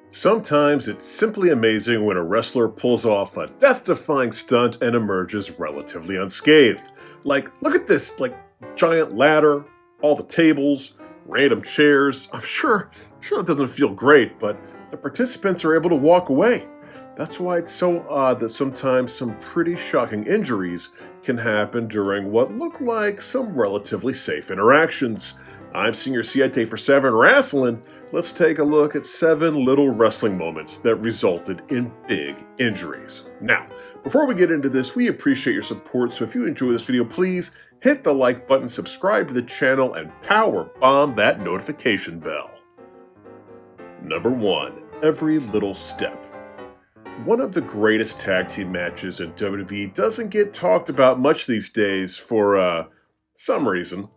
Sometimes it's simply amazing when a wrestler pulls off a death-defying stunt and emerges relatively unscathed. Like, look at this, giant ladder, all the tables, random chairs. I'm sure it doesn't feel great, but the participants are able to walk away. That's why it's so odd that sometimes some pretty shocking injuries can happen during what look like some relatively safe interactions. I'm Senior Siete for 7 Wrestling. Let's take a look at 7 little wrestling moments that resulted in big injuries. Now, before we get into this, we appreciate your support, so if you enjoy this video, please hit the like button, subscribe to the channel, and power bomb that notification bell. Number 1. Every little step. One of the greatest tag team matches in WWE doesn't get talked about much these days for, some reason,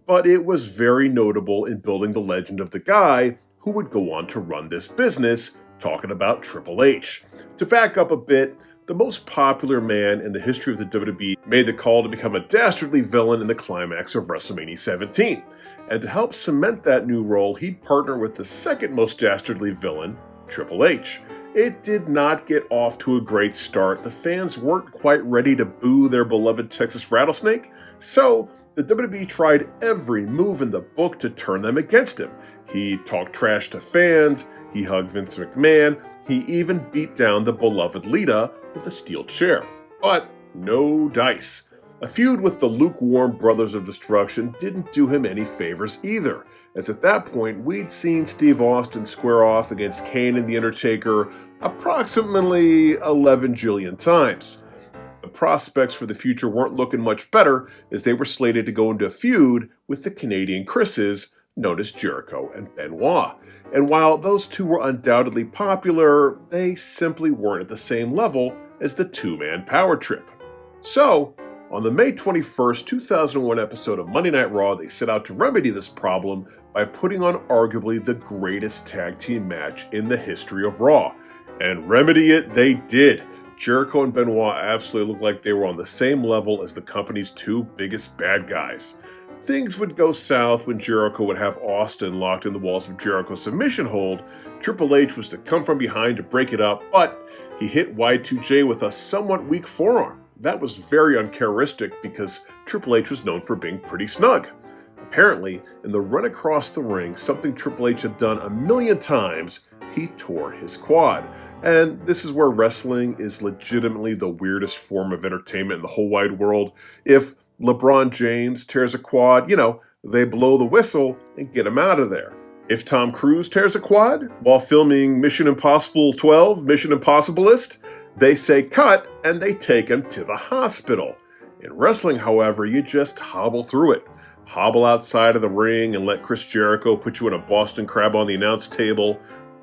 but it was very notable in building the legend of the guy who would go on to run this business, talking about Triple H. To back up a bit, the most popular man in the history of the WWE made the call to become a dastardly villain in the climax of WrestleMania 17. And to help cement that new role, he'd partner with the second most dastardly villain, Triple H. It did not get off to a great start. The fans weren't quite ready to boo their beloved Texas Rattlesnake, so the WWE tried every move in the book to turn them against him. He talked trash to fans, he hugged Vince McMahon, he even beat down the beloved Lita with a steel chair. But no dice. A feud with the lukewarm Brothers of Destruction didn't do him any favors either, as at that point we'd seen Steve Austin square off against Kane and The Undertaker approximately 11 jillion times. The prospects for the future weren't looking much better, as they were slated to go into a feud with the Canadian Chris's, known as Jericho and Benoit. And while those two were undoubtedly popular, they simply weren't at the same level as the two-man power trip. So, on the May 21st, 2001 episode of Monday Night Raw, they set out to remedy this problem by putting on arguably the greatest tag team match in the history of Raw. And remedy it they did. Jericho and Benoit absolutely looked like they were on the same level as the company's two biggest bad guys. Things would go south when Jericho would have Austin locked in the walls of Jericho's submission hold. Triple H was to come from behind to break it up, but he hit Y2J with a somewhat weak forearm. That was very uncharacteristic because Triple H was known for being pretty snug. Apparently, in the run across the ring, something Triple H had done a million times, he tore his quad. And this is where wrestling is legitimately the weirdest form of entertainment in the whole wide world. If LeBron James tears a quad, they blow the whistle and get him out of there. If Tom Cruise tears a quad while filming Mission Impossible 12, Mission Impossibilist, they say cut and they take him to the hospital. In wrestling, however, you just hobble through it. Hobble outside of the ring and let Chris Jericho put you in a Boston Crab on the announce table.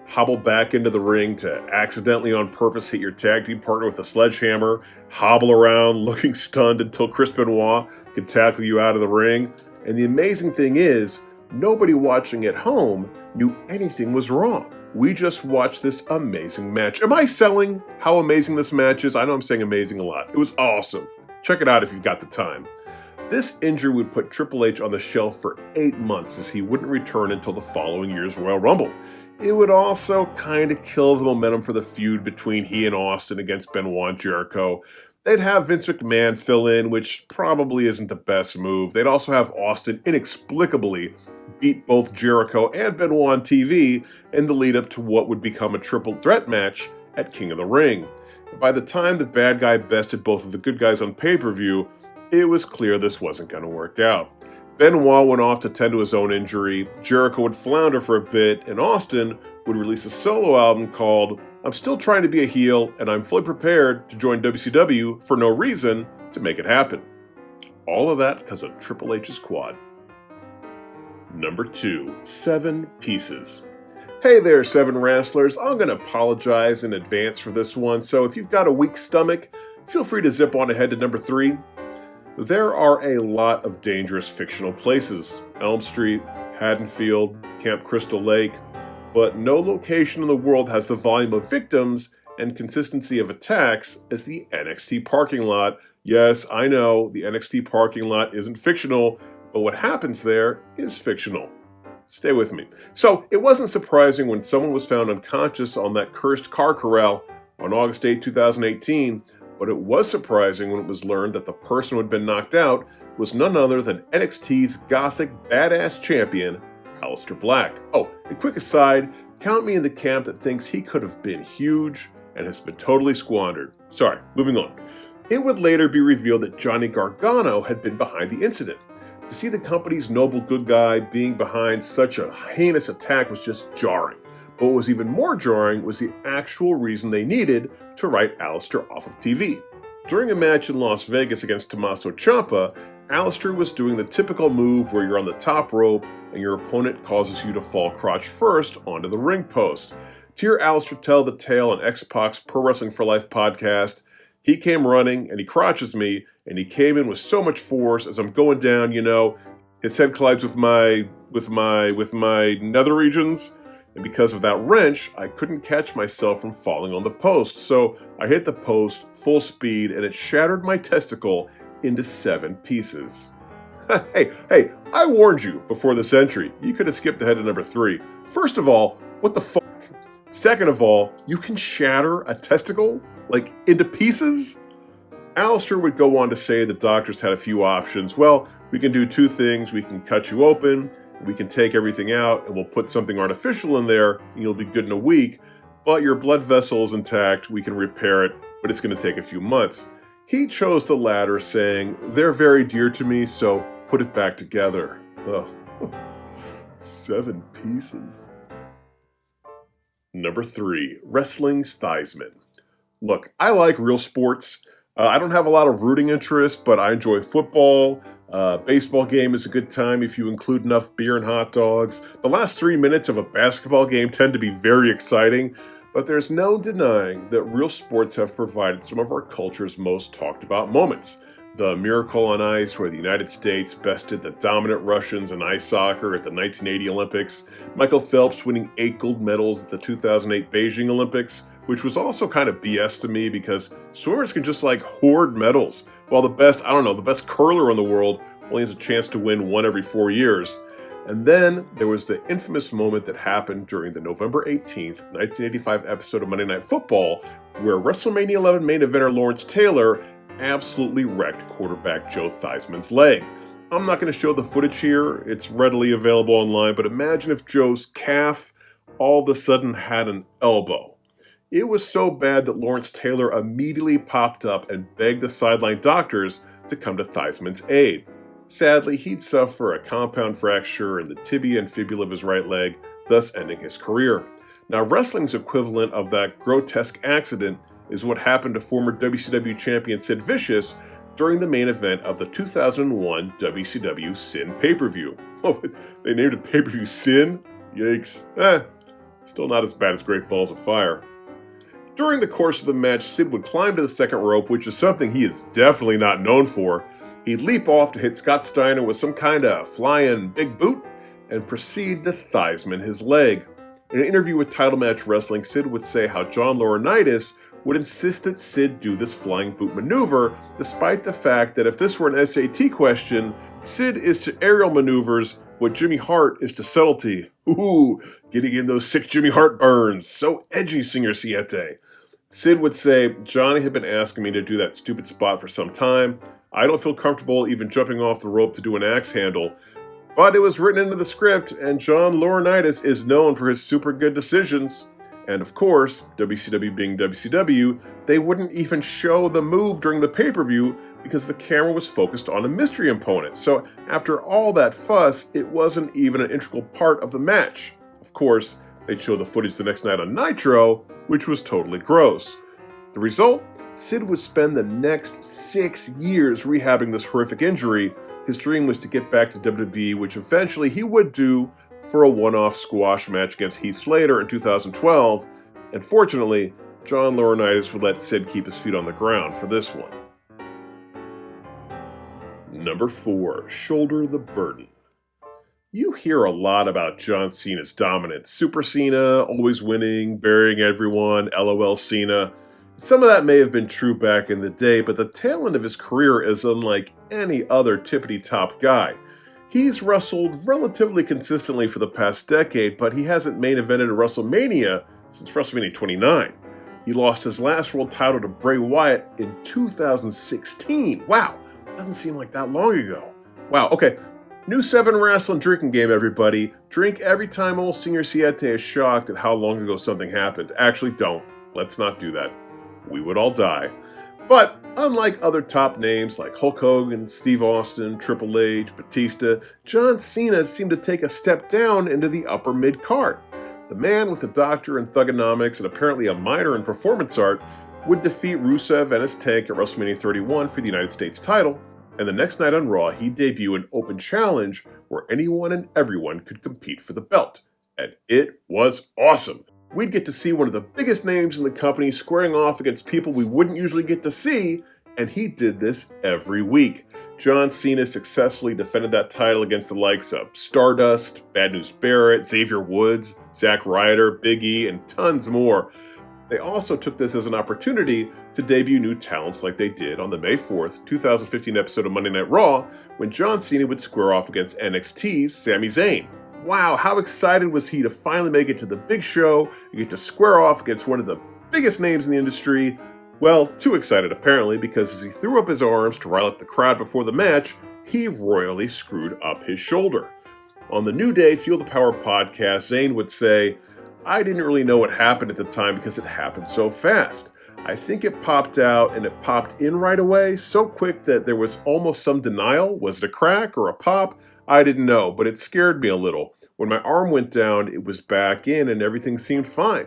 Hobble back into the ring to accidentally on purpose hit your tag team partner with a sledgehammer. Hobble around looking stunned until Chris Benoit can tackle you out of the ring. And the amazing thing is, nobody watching at home knew anything was wrong. We just watched this amazing match. Am I selling how amazing this match is? I know I'm saying amazing a lot. It was awesome. Check it out if you've got the time. This injury would put Triple H on the shelf for 8 months, as he wouldn't return until the following year's Royal Rumble. It would also kind of kill the momentum for the feud between he and Austin against Benoit and Jericho. They'd have Vince McMahon fill in, which probably isn't the best move. They'd also have Austin inexplicably beat both Jericho and Benoit on TV in the lead up to what would become a triple threat match at King of the Ring. By the time the bad guy bested both of the good guys on pay-per-view, it was clear this wasn't going to work out. Benoit went off to tend to his own injury, Jericho would flounder for a bit, and Austin would release a solo album called I'm Still Trying to Be a Heel, and I'm Fully Prepared to Join WCW for No Reason to Make It Happen. All of that because of Triple H's quad. Number 2. 7 Pieces. Hey there, 7 Wrestlers. I'm going to apologize in advance for this one, so if you've got a weak stomach, feel free to zip on ahead to number 3. There are a lot of dangerous fictional places. Elm Street, Haddonfield, Camp Crystal Lake, but no location in the world has the volume of victims and consistency of attacks as the NXT parking lot. Yes, I know, the NXT parking lot isn't fictional, but what happens there is fictional. Stay with me. So, it wasn't surprising when someone was found unconscious on that cursed car corral on August 8, 2018, but it was surprising when it was learned that the person who had been knocked out was none other than NXT's gothic badass champion, Aleister Black. Oh, and quick aside, count me in the camp that thinks he could have been huge and has been totally squandered. Sorry, moving on. It would later be revealed that Johnny Gargano had been behind the incident. To see the company's noble good guy being behind such a heinous attack was just jarring. But what was even more jarring was the actual reason they needed to write Aleister off of TV. During a match in Las Vegas against Tommaso Ciampa, Aleister was doing the typical move where you're on the top rope and your opponent causes you to fall crotch first onto the ring post. To hear Aleister tell the tale on X-Pac's Pro Wrestling for Life podcast, he came running and he crotches me, and he came in with so much force as I'm going down, his head collides with my nether regions, and because of that wrench, I couldn't catch myself from falling on the post. So I hit the post full speed and it shattered my testicle into 7 pieces. Hey, I warned you before this entry. You could have skipped ahead to number 3. First of all, what the fuck? Second of all, you can shatter a testicle? Into pieces? Aleister would go on to say the doctors had a few options. Well, we can do 2 things. We can cut you open, we can take everything out, and we'll put something artificial in there, and you'll be good in a week. But your blood vessel is intact, we can repair it, but it's going to take a few months. He chose the latter, saying, "They're very dear to me, so put it back together." Ugh. 7 pieces. Number 3, Wrestling's Theismann. Look, I like real sports. I don't have a lot of rooting interest, but I enjoy football. Baseball game is a good time if you include enough beer and hot dogs. The last 3 minutes of a basketball game tend to be very exciting, but there's no denying that real sports have provided some of our culture's most talked about moments. The Miracle on Ice, where the United States bested the dominant Russians in ice soccer at the 1980 Olympics, Michael Phelps winning 8 gold medals at the 2008 Beijing Olympics, which was also kind of BS to me because swimmers can just hoard medals, while the best curler in the world only has a chance to win one every 4 years. And then there was the infamous moment that happened during the November 18th, 1985 episode of Monday Night Football, where WrestleMania 11 main eventer Lawrence Taylor absolutely wrecked quarterback Joe Theismann's leg. I'm not going to show the footage here, it's readily available online, but imagine if Joe's calf all of a sudden had an elbow. It was so bad that Lawrence Taylor immediately popped up and begged the sideline doctors to come to Theismann's aid. Sadly, he'd suffer a compound fracture in the tibia and fibula of his right leg, thus ending his career. Now, wrestling's equivalent of that grotesque accident is what happened to former WCW champion Sid Vicious during the main event of the 2001 WCW Sin pay-per-view. Oh, they named it pay-per-view Sin? Yikes. Still not as bad as Great Balls of Fire. During the course of the match, Sid would climb to the second rope, which is something he is definitely not known for. He'd leap off to hit Scott Steiner with some kind of flying big boot and proceed to Theismann his leg. In an interview with Title Match Wrestling, Sid would say how John Laurinaitis would insist that Sid do this flying boot maneuver, despite the fact that if this were an SAT question, Sid is to aerial maneuvers what Jimmy Hart is to subtlety. Ooh, getting in those sick Jimmy Hart burns. So edgy, Signor Siete. Sid would say, "Johnny had been asking me to do that stupid spot for some time. I don't feel comfortable even jumping off the rope to do an axe handle. But it was written into the script, and John Laurinaitis is known for his super good decisions." And of course, WCW being WCW, they wouldn't even show the move during the pay-per-view because the camera was focused on a mystery opponent. So after all that fuss, it wasn't even an integral part of the match. Of course, they'd show the footage the next night on Nitro, which was totally gross. The result? Sid would spend the next 6 years rehabbing this horrific injury. His dream was to get back to WWE, which eventually he would do for a one-off squash match against Heath Slater in 2012, and fortunately, John Laurinaitis would let Sid keep his feet on the ground for this one. Number 4, Shoulder the Burden. You hear a lot about John Cena's dominance. Super Cena, always winning, burying everyone, LOL Cena. Some of that may have been true back in the day, but the tail end of his career is unlike any other tippity-top guy. He's wrestled relatively consistently for the past decade, but he hasn't main evented a WrestleMania since WrestleMania 29. He lost his last world title to Bray Wyatt in 2016. Wow, doesn't seem like that long ago. Wow, okay. New 7 wrestling drinking game, everybody. Drink every time old Senior Siete is shocked at how long ago something happened. Actually, don't. Let's not do that. We would all die. But unlike other top names like Hulk Hogan, Steve Austin, Triple H, Batista, John Cena seemed to take a step down into the upper mid-card. The man with a doctor in thugonomics and apparently a minor in performance art would defeat Rusev and his tank at WrestleMania 31 for the United States title, and the next night on Raw he'd debut an open challenge where anyone and everyone could compete for the belt. And it was awesome! We'd get to see one of the biggest names in the company squaring off against people we wouldn't usually get to see, and he did this every week. John Cena successfully defended that title against the likes of Stardust, Bad News Barrett, Xavier Woods, Zack Ryder, Big E, and tons more. They also took this as an opportunity to debut new talents like they did on the May 4th, 2015 episode of Monday Night Raw, when John Cena would square off against NXT's Sami Zayn. Wow, how excited was he to finally make it to the big show and get to square off against one of the biggest names in the industry? Well, too excited apparently, because as he threw up his arms to rile up the crowd before the match, he royally screwed up his shoulder. On the New Day Fuel the Power podcast, Zayn would say, "I didn't really know what happened at the time because it happened so fast. I think it popped out and it popped in right away, so quick that there was almost some denial. Was it a crack or a pop? I didn't know, but it scared me a little. When my arm went down, it was back in and everything seemed fine."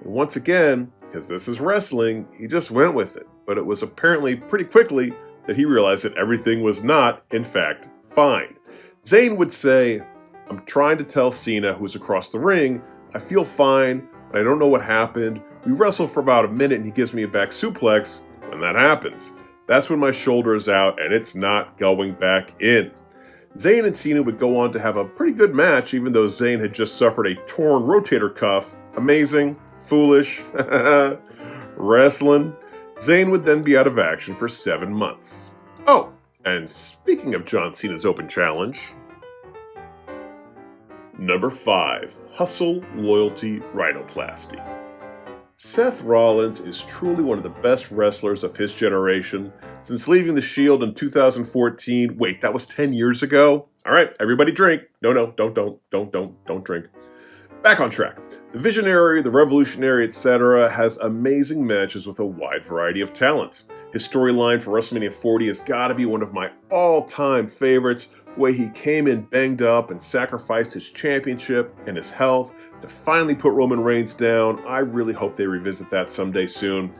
And once again, because this is wrestling, he just went with it. But it was apparently pretty quickly that he realized that everything was not, in fact, fine. Zayn would say, "I'm trying to tell Cena, who's across the ring, I feel fine, but I don't know what happened. We wrestle for about a minute and he gives me a back suplex. When that happens, that's when my shoulder is out and it's not going back in." Zayn and Cena would go on to have a pretty good match, even though Zayn had just suffered a torn rotator cuff. Amazing, foolish, wrestling. Zayn would then be out of action for 7 months. Oh, and speaking of John Cena's open challenge, number 5, hustle, loyalty, rhinoplasty. Seth Rollins is truly one of the best wrestlers of his generation. Since leaving the Shield in 2014, wait, that was 10 years ago? All right, everybody drink. No, don't drink. Back on track. The Visionary, the Revolutionary, etc. has amazing matches with a wide variety of talents. His storyline for WrestleMania 40 has got to be one of my all-time favorites. The way he came in banged up and sacrificed his championship and his health to finally put Roman Reigns down. I really hope they revisit that someday soon.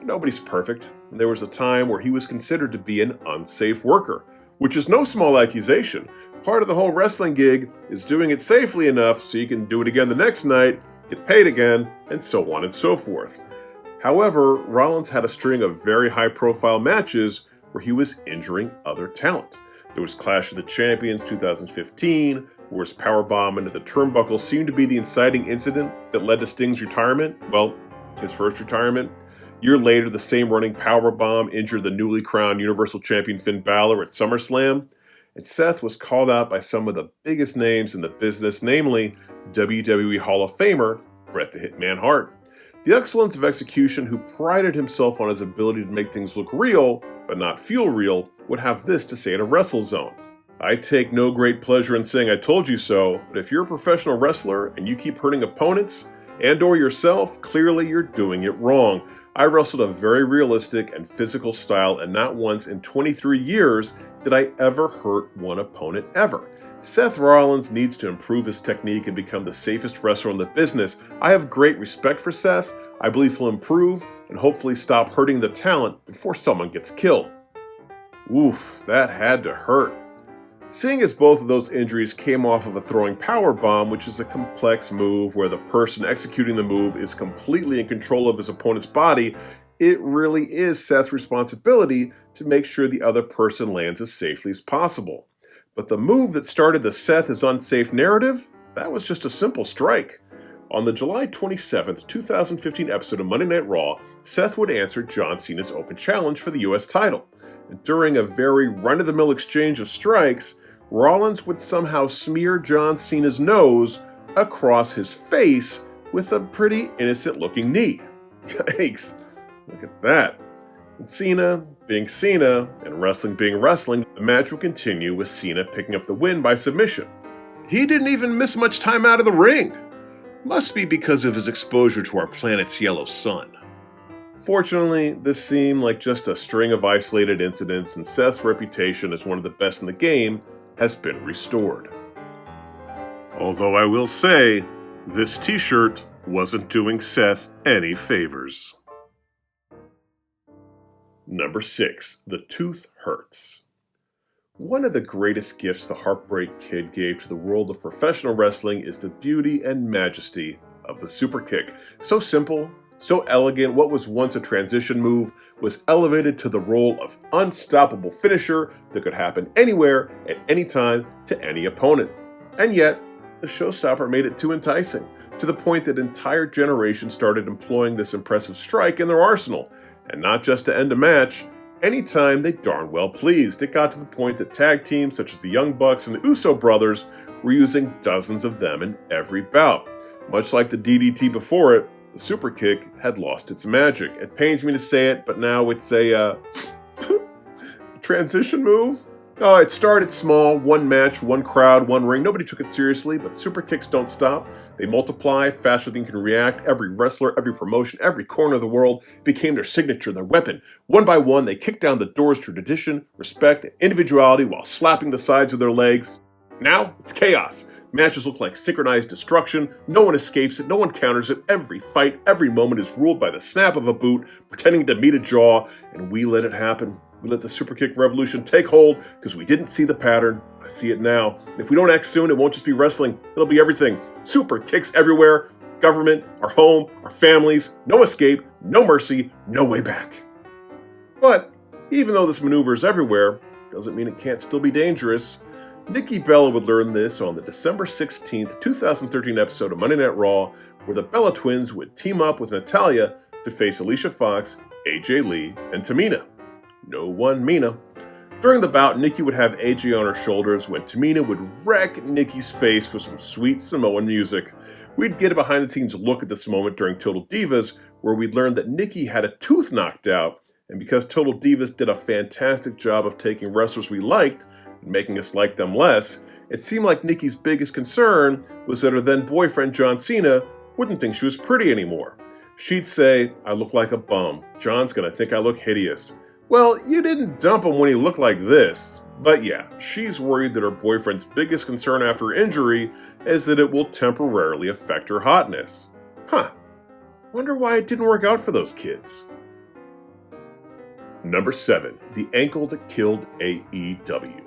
Nobody's perfect. There was a time where he was considered to be an unsafe worker, which is no small accusation. Part of the whole wrestling gig is doing it safely enough so you can do it again the next night, get paid again, and so on and so forth. However, Rollins had a string of very high-profile matches where he was injuring other talent. There was Clash of the Champions 2015, where his powerbomb into the turnbuckle seemed to be the inciting incident that led to Sting's retirement. Well, his first retirement. A year later, the same running powerbomb injured the newly crowned Universal Champion Finn Balor at SummerSlam. And Seth was called out by some of the biggest names in the business, namely WWE Hall of Famer Bret the Hitman Hart. The excellence of execution, who prided himself on his ability to make things look real, but not feel real, would have this to say at a WrestleZone. "I take no great pleasure in saying I told you so, but if you're a professional wrestler and you keep hurting opponents and or yourself, clearly you're doing it wrong. I wrestled a very realistic and physical style, and not once in 23 years did I ever hurt one opponent ever. Seth Rollins needs to improve his technique and become the safest wrestler in the business. I have great respect for Seth. I believe he'll improve and hopefully stop hurting the talent before someone gets killed." Oof, that had to hurt. Seeing as both of those injuries came off of a throwing powerbomb, which is a complex move where the person executing the move is completely in control of his opponent's body, it really is Seth's responsibility to make sure the other person lands as safely as possible. But the move that started the Seth is unsafe narrative, that was just a simple strike. On the July 27, 2015 episode of Monday Night Raw, Seth would answer John Cena's open challenge for the US title. And during a very run-of-the-mill exchange of strikes, Rollins would somehow smear John Cena's nose across his face with a pretty innocent-looking knee. Yikes, look at that. And Cena being Cena and wrestling being wrestling, the match would continue with Cena picking up the win by submission. He didn't even miss much time out of the ring. Must be because of his exposure to our planet's yellow sun. Fortunately, this seemed like just a string of isolated incidents, and Seth's reputation as one of the best in the game has been restored. Although I will say, this t-shirt wasn't doing Seth any favors. Number 6. The Tooth Hurts. One of the greatest gifts the Heartbreak Kid gave to the world of professional wrestling is the beauty and majesty of the super kick. So simple, so elegant, what was once a transition move was elevated to the role of unstoppable finisher that could happen anywhere at any time to any opponent. And yet, the showstopper made it too enticing, to the point that entire generations started employing this impressive strike in their arsenal, and not just to end a match. Anytime they darn well pleased. It got to the point that tag teams such as the Young Bucks and the Uso brothers were using dozens of them in every bout. Much like the DDT before it, the super kick had lost its magic. It pains me to say it, but now it's a transition move. It started small, one match, one crowd, one ring. Nobody took it seriously, but super kicks don't stop. They multiply faster than you can react. Every wrestler, every promotion, every corner of the world became their signature, their weapon. One by one, they kicked down the doors to tradition, respect, and individuality while slapping the sides of their legs. Now, it's chaos. Matches look like synchronized destruction. No one escapes it. No one counters it. Every fight, every moment is ruled by the snap of a boot, pretending to meet a jaw, and we let it happen. We let the super kick revolution take hold because we didn't see the pattern. I see it now. And if we don't act soon, it won't just be wrestling. It'll be everything. Super kicks everywhere. Government, our home, our families. No escape, no mercy, no way back. But even though this maneuver is everywhere, doesn't mean it can't still be dangerous. Nikki Bella would learn this on the December 16th, 2013 episode of Monday Night Raw, where the Bella twins would team up with Natalya to face Alicia Fox, AJ Lee, and Tamina. No one Mina. During the bout, Nikki would have AJ on her shoulders when Tamina would wreck Nikki's face with some sweet Samoan music. We'd get a behind-the-scenes look at this moment during Total Divas, where we'd learn that Nikki had a tooth knocked out, and because Total Divas did a fantastic job of taking wrestlers we liked and making us like them less, it seemed like Nikki's biggest concern was that her then-boyfriend John Cena wouldn't think she was pretty anymore. She'd say, "I look like a bum. John's gonna think I look hideous." Well, you didn't dump him when he looked like this. But yeah, she's worried that her boyfriend's biggest concern after her injury is that it will temporarily affect her hotness. Wonder why it didn't work out for those kids. Number 7. The ankle that killed AEW.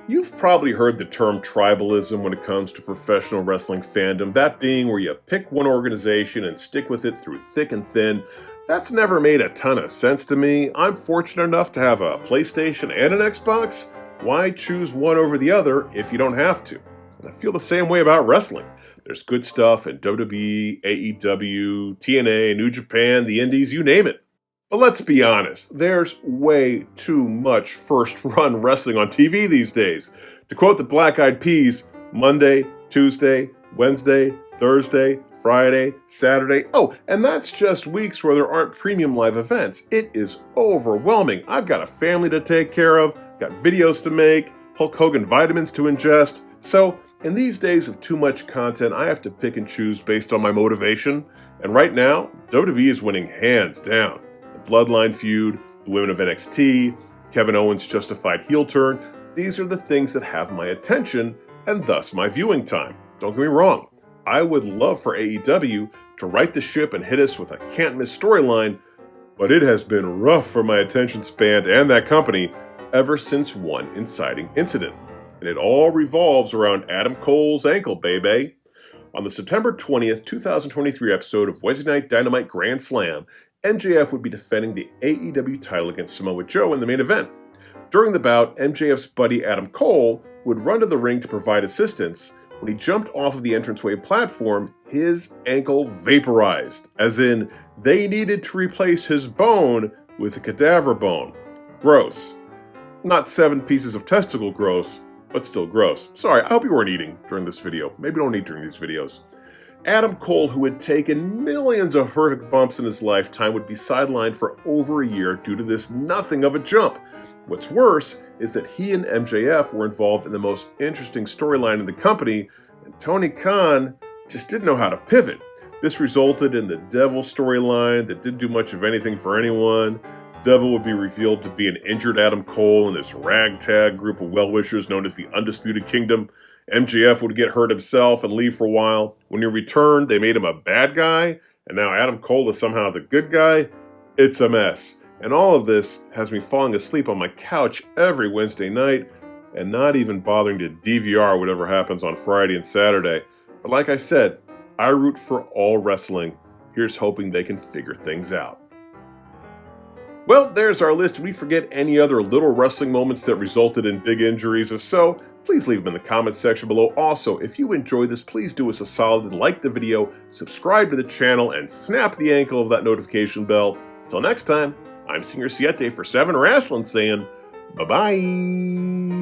You've probably heard the term tribalism when it comes to professional wrestling fandom, that being where you pick one organization and stick with it through thick and thin. That's never made a ton of sense to me. I'm fortunate enough to have a PlayStation and an Xbox. Why choose one over the other if you don't have to? And I feel the same way about wrestling. There's good stuff in WWE, AEW, TNA, New Japan, the Indies, you name it. But let's be honest, there's way too much first-run wrestling on TV these days. To quote the Black Eyed Peas, Monday, Tuesday, Wednesday, Thursday, Friday, Saturday. Oh, and that's just weeks where there aren't premium live events. It is overwhelming. I've got a family to take care of, got videos to make, Hulk Hogan vitamins to ingest. So, in these days of too much content, I have to pick and choose based on my motivation. And right now, WWE is winning hands down. The Bloodline feud, the women of NXT, Kevin Owens' justified heel turn. These are the things that have my attention and thus my viewing time. Don't get me wrong. I would love for AEW to right the ship and hit us with a can't-miss storyline, but it has been rough for my attention span and that company ever since one inciting incident. And it all revolves around Adam Cole's ankle, baby. On the September 20th, 2023 episode of Wednesday Night Dynamite Grand Slam, MJF would be defending the AEW title against Samoa Joe in the main event. During the bout, MJF's buddy Adam Cole would run to the ring to provide assistance. When he jumped off of the entranceway platform, his ankle vaporized, as in they needed to replace his bone with a cadaver bone. Gross. Not 7 pieces of testicle gross, but still gross. Sorry, I hope you weren't eating during this video. Maybe don't eat during these videos. Adam Cole, who had taken millions of horrific bumps in his lifetime, would be sidelined for over a year due to this nothing of a jump. What's worse is that he and MJF were involved in the most interesting storyline in the company, and Tony Khan just didn't know how to pivot. This resulted in the Devil storyline that didn't do much of anything for anyone. Devil would be revealed to be an injured Adam Cole and this ragtag group of well-wishers known as the Undisputed Kingdom. MJF would get hurt himself and leave for a while. When he returned, they made him a bad guy, and now Adam Cole is somehow the good guy. It's a mess. And all of this has me falling asleep on my couch every Wednesday night and not even bothering to DVR whatever happens on Friday and Saturday. But like I said, I root for all wrestling. Here's hoping they can figure things out. Well, there's our list. Did we forget any other little wrestling moments that resulted in big injuries? If so, please leave them in the comments section below. Also, if you enjoyed this, please do us a solid and like the video, subscribe to the channel, and snap the ankle of that notification bell. Till next time, I'm Singer Siete for 7 Wrestling saying bye-bye.